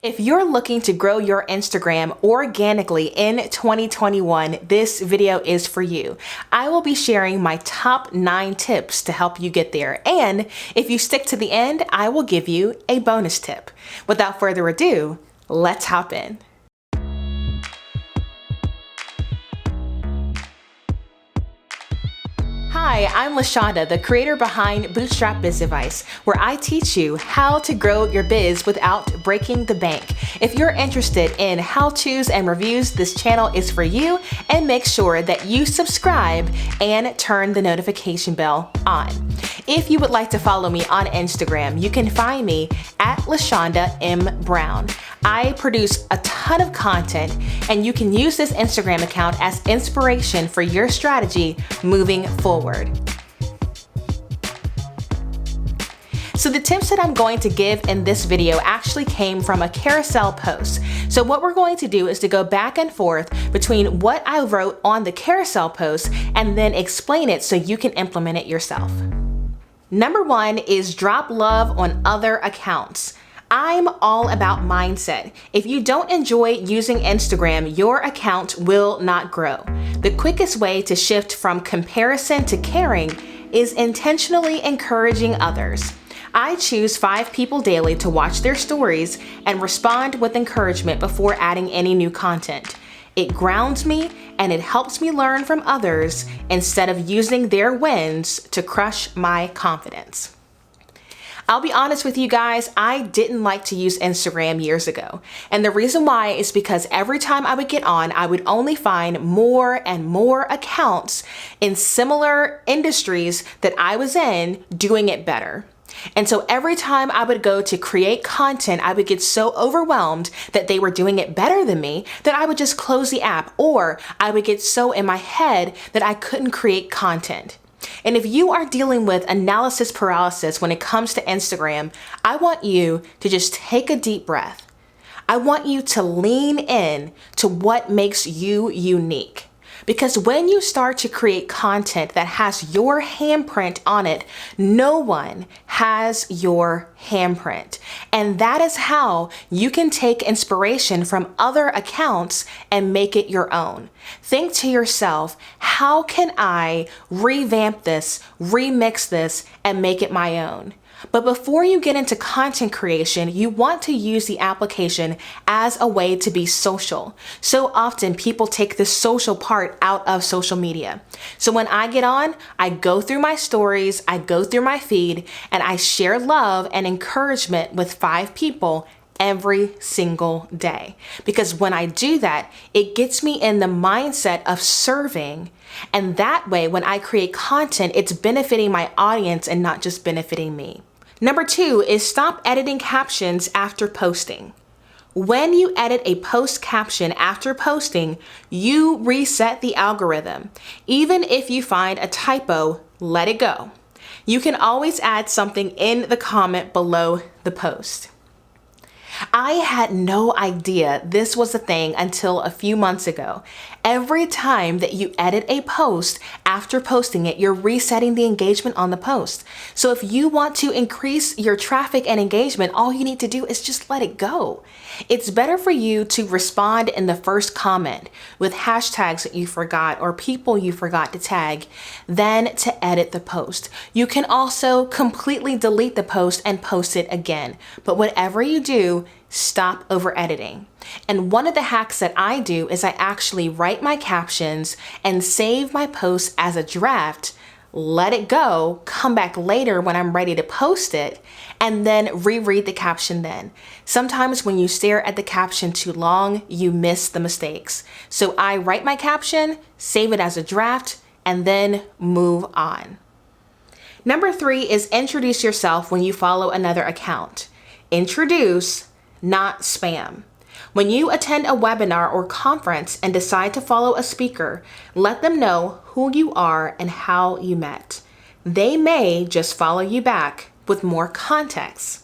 If you're looking to grow your Instagram organically in 2021, this video is for you. I will be sharing my top 9 tips to help you get there. And if you stick to the end, I will give you a bonus tip. Without further ado, let's hop in. Hi, I'm LaShonda, the creator behind Bootstrap Biz Advice, where I teach you how to grow your biz without breaking the bank. If you're interested in how-tos and reviews, this channel is for you, and make sure that you subscribe and turn the notification bell on. If you would like to follow me on Instagram, you can find me at LaShonda M. Brown. I produce a ton of content, and you can use this Instagram account as inspiration for your strategy moving forward. So the tips that I'm going to give in this video actually came from a carousel post. So what we're going to do is to go back and forth between what I wrote on the carousel post and then explain it so you can implement it yourself. Number 1 is drop love on other accounts. I'm all about mindset. If you don't enjoy using Instagram, your account will not grow. The quickest way to shift from comparison to caring is intentionally encouraging others. I choose 5 people daily to watch their stories and respond with encouragement before adding any new content. It grounds me and it helps me learn from others instead of using their wins to crush my confidence. I'll be honest with you guys, I didn't like to use Instagram years ago. And the reason why is because every time I would get on, I would only find more and more accounts in similar industries that I was in doing it better. And so every time I would go to create content, I would get so overwhelmed that they were doing it better than me that I would just close the app, or I would get so in my head that I couldn't create content. And if you are dealing with analysis paralysis when it comes to Instagram, I want you to just take a deep breath. I want you to lean in to what makes you unique. Because when you start to create content that has your handprint on it, no one has your handprint. And that is how you can take inspiration from other accounts and make it your own. Think to yourself, how can I revamp this, remix this, and make it my own? But before you get into content creation, you want to use the application as a way to be social. So often people take the social part out of social media. So when I get on, I go through my stories, I go through my feed, and I share love and encouragement with 5 people every single day. Because when I do that, it gets me in the mindset of serving. And that way, when I create content, it's benefiting my audience and not just benefiting me. Number 2 is stop editing captions after posting. When you edit a post caption after posting, you reset the algorithm. Even if you find a typo, let it go. You can always add something in the comment below the post. I had no idea this was a thing until a few months ago. Every time that you edit a post after posting it, you're resetting the engagement on the post. So if you want to increase your traffic and engagement, all you need to do is just let it go. It's better for you to respond in the first comment with hashtags that you forgot or people you forgot to tag than to edit the post. You can also completely delete the post and post it again. But whatever you do, stop over editing. And one of the hacks that I do is I actually write my captions and save my post as a draft, let it go, come back later when I'm ready to post it, and then reread the caption then. Sometimes when you stare at the caption too long, you miss the mistakes. So I write my caption, save it as a draft, and then move on. Number 3 is introduce yourself when you follow another account. Introduce, not spam. When you attend a webinar or conference and decide to follow a speaker, let them know who you are and how you met. They may just follow you back with more context.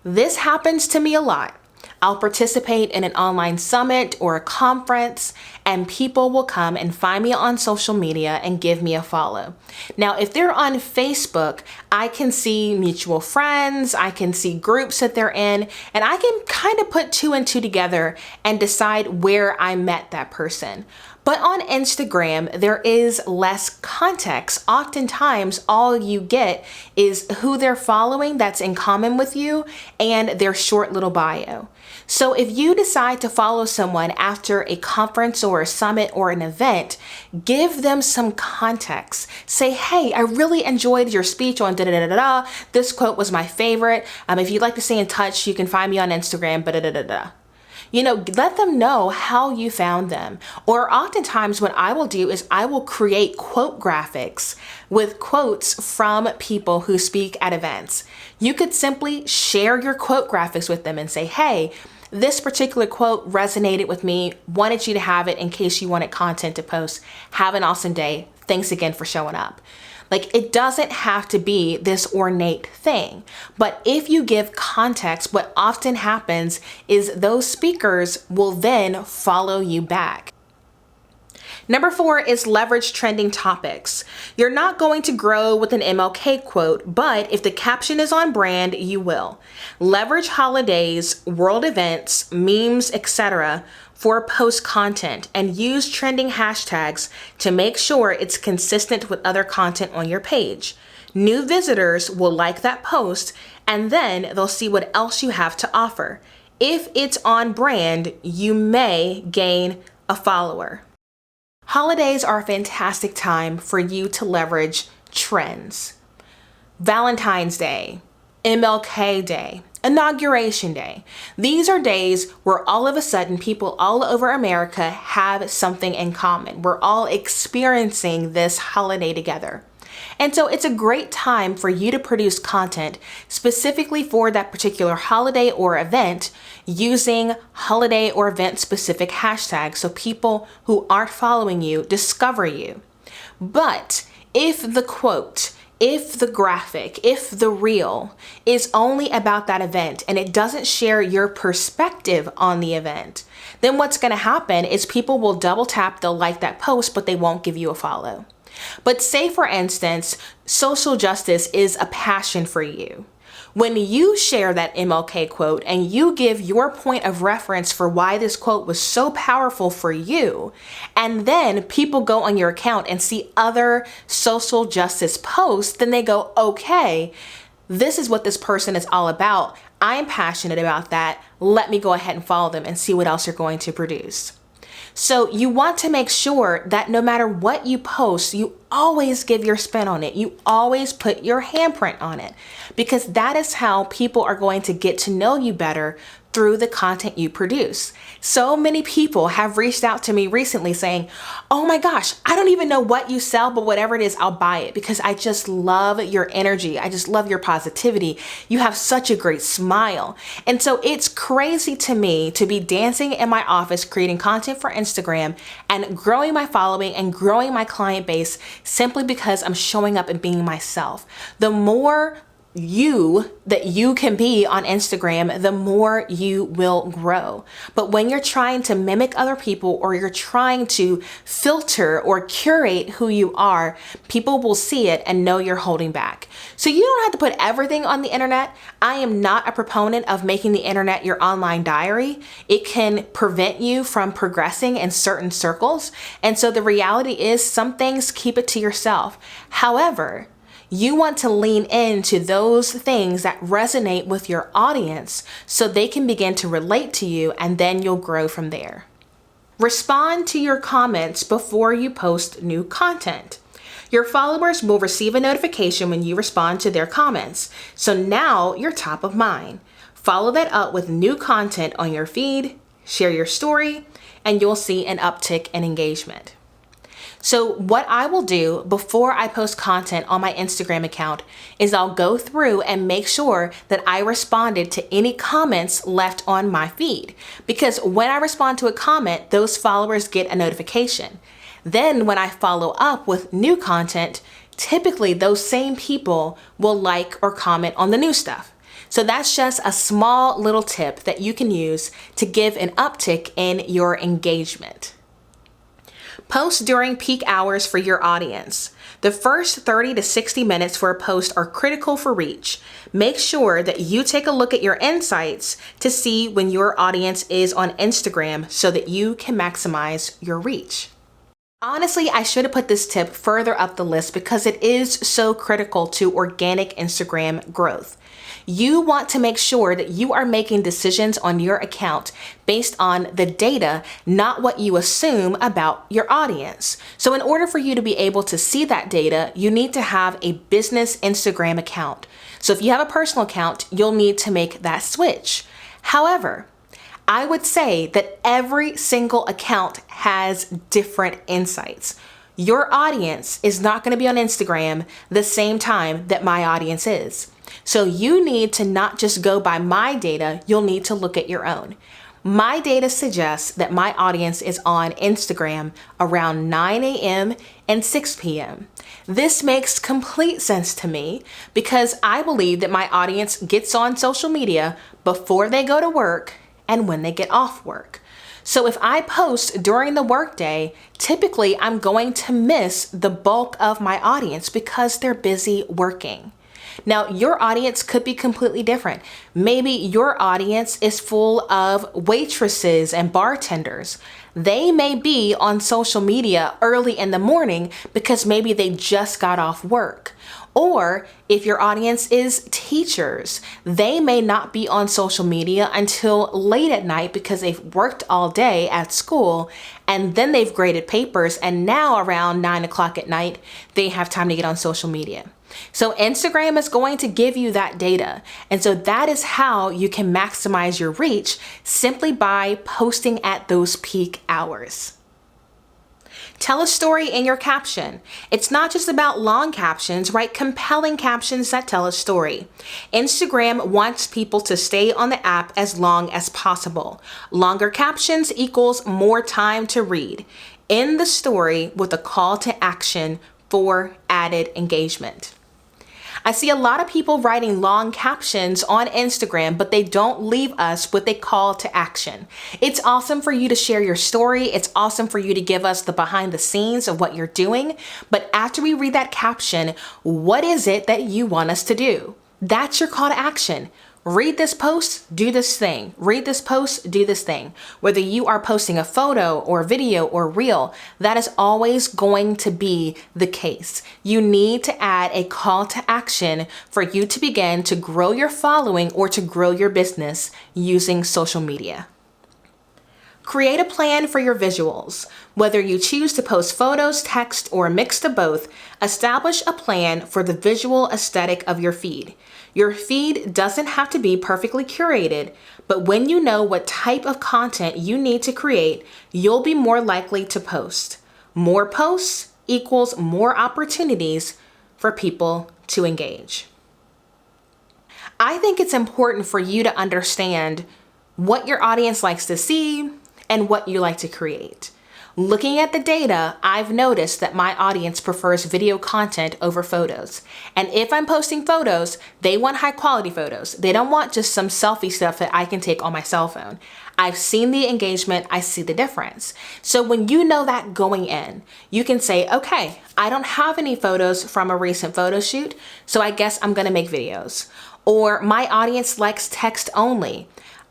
This happens to me a lot. I'll participate in an online summit or a conference, and people will come and find me on social media and give me a follow. Now, if they're on Facebook, I can see mutual friends, I can see groups that they're in, and I can kind of put two and two together and decide where I met that person. But on Instagram, there is less context. Oftentimes, all you get is who they're following that's in common with you and their short little bio. So if you decide to follow someone after a conference or a summit or an event, give them some context. Say, hey, I really enjoyed your speech on da-da-da-da-da. This quote was my favorite. If you'd like to stay in touch, you can find me on Instagram, da-da-da-da-da. Let them know how you found them. Or oftentimes what I will do is I will create quote graphics with quotes from people who speak at events. You could simply share your quote graphics with them and say, hey, this particular quote resonated with me, wanted you to have it in case you wanted content to post. Have an awesome day. Thanks again for showing up. It doesn't have to be this ornate thing, but if you give context, what often happens is those speakers will then follow you back. Number 4 is leverage trending topics. You're not going to grow with an MLK quote, but if the caption is on brand, you will. Leverage holidays, world events, memes, etc. for post content and use trending hashtags to make sure it's consistent with other content on your page. New visitors will like that post and then they'll see what else you have to offer. If it's on brand, you may gain a follower. Holidays are a fantastic time for you to leverage trends. Valentine's Day, MLK Day, Inauguration Day. These are days where all of a sudden people all over America have something in common. We're all experiencing this holiday together. And so it's a great time for you to produce content specifically for that particular holiday or event using holiday or event specific hashtags so people who aren't following you discover you. But if the quote, if the graphic, if the reel is only about that event and it doesn't share your perspective on the event, then what's going to happen is people will double tap, they'll like that post, but they won't give you a follow. But say, for instance, social justice is a passion for you. When you share that MLK quote and you give your point of reference for why this quote was so powerful for you, and then people go on your account and see other social justice posts, then they go, okay, this is what this person is all about. I'm passionate about that. Let me go ahead and follow them and see what else you're going to produce. So you want to make sure that no matter what you post, you always give your spin on it. You always put your handprint on it, because that is how people are going to get to know you better through the content you produce. So many people have reached out to me recently saying, oh my gosh, I don't even know what you sell, but whatever it is, I'll buy it because I just love your energy. I just love your positivity. You have such a great smile. And so it's crazy to me to be dancing in my office, creating content for Instagram and growing my following and growing my client base simply because I'm showing up and being myself. The more that you can be on Instagram, the more you will grow. But when you're trying to mimic other people or you're trying to filter or curate who you are, people will see it and know you're holding back. So you don't have to put everything on the internet. I am not a proponent of making the internet your online diary. It can prevent you from progressing in certain circles. And so the reality is some things, keep it to yourself. However, you want to lean into those things that resonate with your audience so they can begin to relate to you, and then you'll grow from there. Respond to your comments before you post new content. Your followers will receive a notification when you respond to their comments, so now you're top of mind. Follow that up with new content on your feed, share your story, and you'll see an uptick in engagement. So what I will do before I post content on my Instagram account is I'll go through and make sure that I responded to any comments left on my feed. Because when I respond to a comment, those followers get a notification. Then when I follow up with new content, typically those same people will like or comment on the new stuff. So that's just a small little tip that you can use to give an uptick in your engagement. Post during peak hours for your audience. The first 30 to 60 minutes for a post are critical for reach. Make sure that you take a look at your insights to see when your audience is on Instagram so that you can maximize your reach. Honestly, I should have put this tip further up the list because it is so critical to organic Instagram growth. You want to make sure that you are making decisions on your account based on the data, not what you assume about your audience. So in order for you to be able to see that data, you need to have a business Instagram account. So if you have a personal account, you'll need to make that switch. However, I would say that every single account has different insights. Your audience is not going to be on Instagram the same time that my audience is. So you need to not just go by my data, you'll need to look at your own. My data suggests that my audience is on Instagram around 9 a.m. and 6 p.m. This makes complete sense to me because I believe that my audience gets on social media before they go to work and when they get off work. So if I post during the workday, typically I'm going to miss the bulk of my audience because they're busy working. Now, your audience could be completely different. Maybe your audience is full of waitresses and bartenders. They may be on social media early in the morning because maybe they just got off work. Or if your audience is teachers, they may not be on social media until late at night because they've worked all day at school and then they've graded papers and now around 9 o'clock at night, they have time to get on social media. So Instagram is going to give you that data. And so that is how you can maximize your reach simply by posting at those peak hours. Tell a story in your caption. It's not just about long captions, write compelling captions that tell a story. Instagram wants people to stay on the app as long as possible. Longer captions equals more time to read. End the story with a call to action for added engagement. I see a lot of people writing long captions on Instagram, but they don't leave us with a call to action. It's awesome for you to share your story. It's awesome for you to give us the behind the scenes of what you're doing. But after we read that caption, what is it that you want us to do? That's your call to action. Read this post, do this thing. Read this post, do this thing. Whether you are posting a photo or video or reel, that is always going to be the case. You need to add a call to action for you to begin to grow your following or to grow your business using social media. Create a plan for your visuals. Whether you choose to post photos, text, or a mix of both, establish a plan for the visual aesthetic of your feed. Your feed doesn't have to be perfectly curated, but when you know what type of content you need to create, you'll be more likely to post. More posts equals more opportunities for people to engage. I think it's important for you to understand what your audience likes to see and what you like to create. Looking at the data, I've noticed that my audience prefers video content over photos. And if I'm posting photos, they want high quality photos. They don't want just some selfie stuff that I can take on my cell phone. I've seen the engagement, I see the difference. So when you know that going in, you can say, okay, I don't have any photos from a recent photo shoot, so I guess I'm gonna make videos. Or my audience likes text only.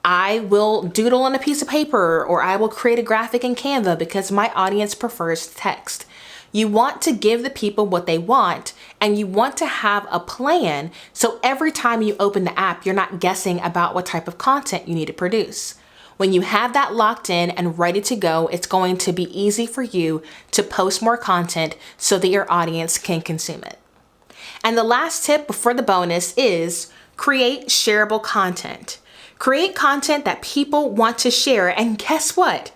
I will doodle on a piece of paper or I will create a graphic in Canva because my audience prefers text. You want to give the people what they want and you want to have a plan so every time you open the app, you're not guessing about what type of content you need to produce. When you have that locked in and ready to go, it's going to be easy for you to post more content so that your audience can consume it. And the last tip before the bonus is create shareable content. Create content that people want to share, and guess what?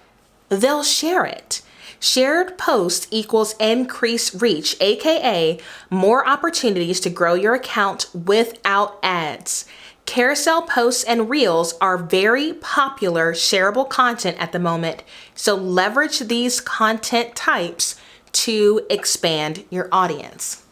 They'll share it. Shared post equals increased reach, aka more opportunities to grow your account without ads. Carousel posts and reels are very popular shareable content at the moment, so leverage these content types to expand your audience.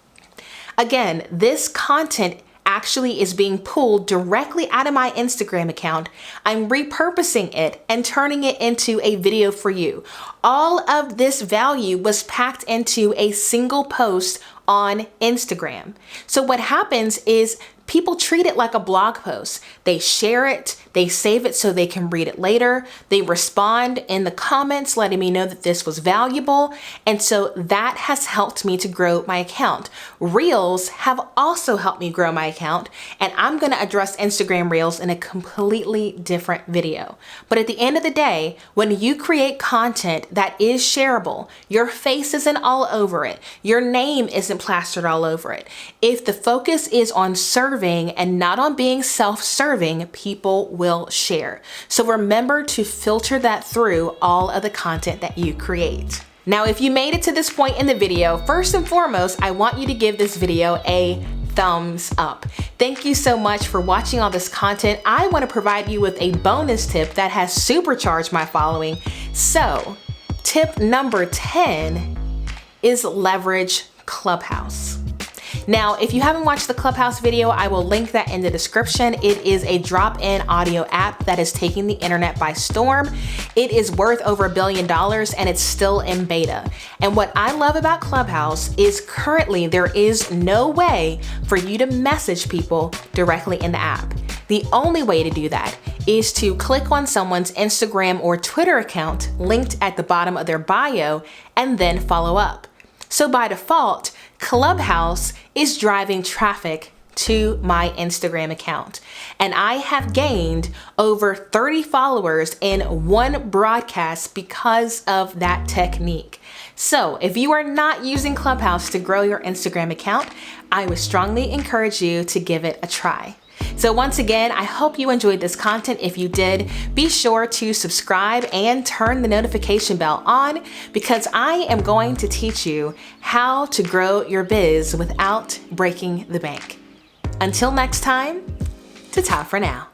Again, this content actually is being pulled directly out of my Instagram account. I'm repurposing it and turning it into a video for you. All of this value was packed into a single post on Instagram. So what happens is people treat it like a blog post. They share it, they save it so they can read it later. They respond in the comments letting me know that this was valuable. And so that has helped me to grow my account. Reels have also helped me grow my account, and I'm going to address Instagram Reels in a completely different video. But at the end of the day, when you create content that is shareable, your face isn't all over it, your name isn't plastered all over it. If the focus is on serving and not on being self-serving, people will share. So remember to filter that through all of the content that you create. Now, if you made it to this point in the video, first and foremost, I want you to give this video a thumbs up. Thank you so much for watching all this content. I want to provide you with a bonus tip that has supercharged my following. So, tip number 10 is leverage Clubhouse. Now, if you haven't watched the Clubhouse video, I will link that in the description. It is a drop-in audio app that is taking the internet by storm. It is worth over $1 billion and it's still in beta. And what I love about Clubhouse is currently there is no way for you to message people directly in the app. The only way to do that is to click on someone's Instagram or Twitter account linked at the bottom of their bio and then follow up. So by default, Clubhouse is driving traffic to my Instagram account. And I have gained over 30 followers in one broadcast because of that technique. So if you are not using Clubhouse to grow your Instagram account, I would strongly encourage you to give it a try. So once again, I hope you enjoyed this content. If you did, be sure to subscribe and turn the notification bell on because I am going to teach you how to grow your biz without breaking the bank. Until next time, ta-ta for now.